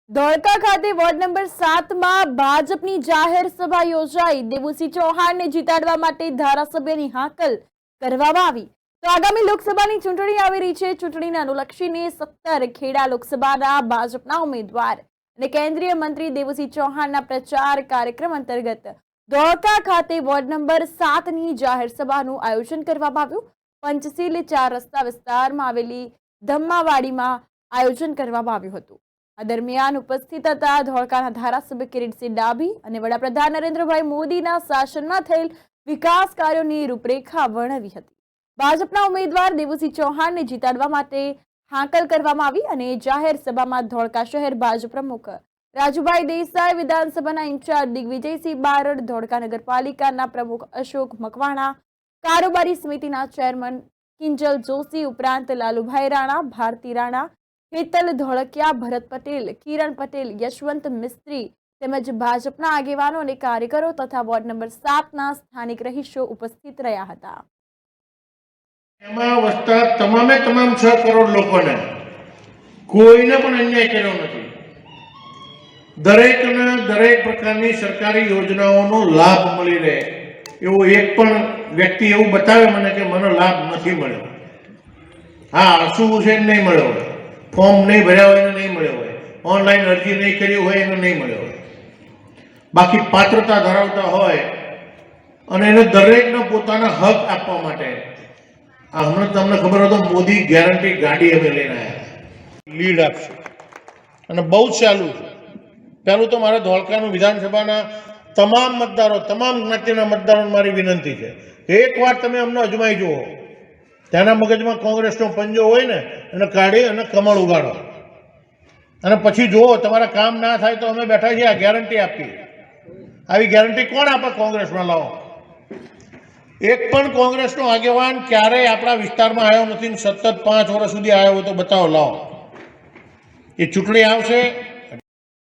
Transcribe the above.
ધોળકા ખાતે ward number 7 માં ભાજપની જાહેર સભા યોજાઈ। દેવુસિંહ ચૌહાણને જીતાડવા માટે ધારાસભ્યની હાકલ કરવામાં આવી। તો આગામી લોકસભાની ચૂંટણી આવી રહી છે। ચૂંટણીને અનુલક્ષીને 17 ખેડા લોકસભાના ભાજપના ઉમેદવાર અને કેન્દ્રીય મંત્રી દેવુસિંહ ચૌહાણના પ્રચાર કાર્યક્રમ અંતર્ગત ધોળકા ખાતે વોર્ડ નંબર 7 ની જાહેર સભાનું આયોજન કરવામાં આવ્યું। પંચશીલ 4 રસ્તા વિસ્તારમાં આવેલી ધમ્માવાડીમાં આયોજન કરવામાં આવ્યું હતું। આ દરમિયાન ઉપસ્થિત હતા ધોળકાના ધારાસભ્ય કિરીટસિંહ ડાભી અને વડાપ્રધાન નરેન્દ્રભાઈ મોદીના શાસનમાં થયેલ વિકાસ કાર્યોની રૂપરેખા વર્ણવી હતી। ભાજપના ઉમેદવાર દેવુસિંહ ચૌહાણને જીતાડવા માટે હાકલ કરવામાં આવી અને જાહેર સભામાં ધોળકા શહેર ભાજપ પ્રમુખ રાજુભાઈ દેસાઈ, વિધાનસભાના ઇન્ચાર્જ દિગ્વિજયસિંહ બારડ, ધોળકા નગરપાલિકાના પ્રમુખ અશોક મકવાણા, કારોબારી સમિતિના ચેરમેન કિંજલ જોશી ઉપરાંત લાલુભાઈ રાણા, ભારતી રાણા, હેતલ ધોળકિયા, ભરત પટેલ, કિરણ પટેલ, યશવંત મિસ્ત્રી તેમજ ભાજપના આગેવાનો અને કાર્યકરો તથા વોર્ડ નંબર 7ના સ્થાનિક રહીશો ઉપસ્થિત રહ્યા હતા। એમાં વસતા તમામ 6 કરોડ લોકોને કોઈને પણ અન્યાય કર્યો નથી। દરેકને દરેક પ્રકારની સરકારી યોજનાઓનો લાભ મળી રહે એવો એક પણ વ્યક્તિ એવું બતાવે મને કે મને લાભ નથી મળ્યો। હા, શું છે નહીં મળ્યો હોય, ફોર્મ નહીં ભર્યા હોય એને નહીં મળ્યો હોય, ઓનલાઈન અરજી નહીં કરી હોય એને નહીં મળ્યો હોય। બાકી પાત્રતા ધરાવતા હોય અને એને દરેકને પોતાના હક આપવા માટે આ હમણાં તમને ખબર હોય તો મોદી ગેરંટી ગાડી અમે લઈને આવ્યા, લીડ આપશે અને બહુ જ ચાલુ છે। પહેલું તો મારા ધોળકાનું વિધાનસભાના તમામ મતદારો, તમામ જ્ઞાતિના મતદારોને મારી વિનંતી છે, એકવાર તમે અમને અજમાઈ જુઓ। તેના મગજમાં કોંગ્રેસનો પંજો હોય ને એને કાઢી અને કમળ ઉગાડો અને પછી જુઓ તમારા કામ ના થાય તો અમે બેઠા છીએ આ ગેરંટી આપી। આવી ગેરંટી કોણ આપે? કોંગ્રેસમાં લાવો। એક પણ કોંગ્રેસનો આગેવાન ક્યારેય આપણા વિસ્તારમાં આવ્યો નથી, સતત 5 વર્ષ સુધી આવ્યો હોય તો બતાવો, લાવો। એ ચૂંટણી આવશે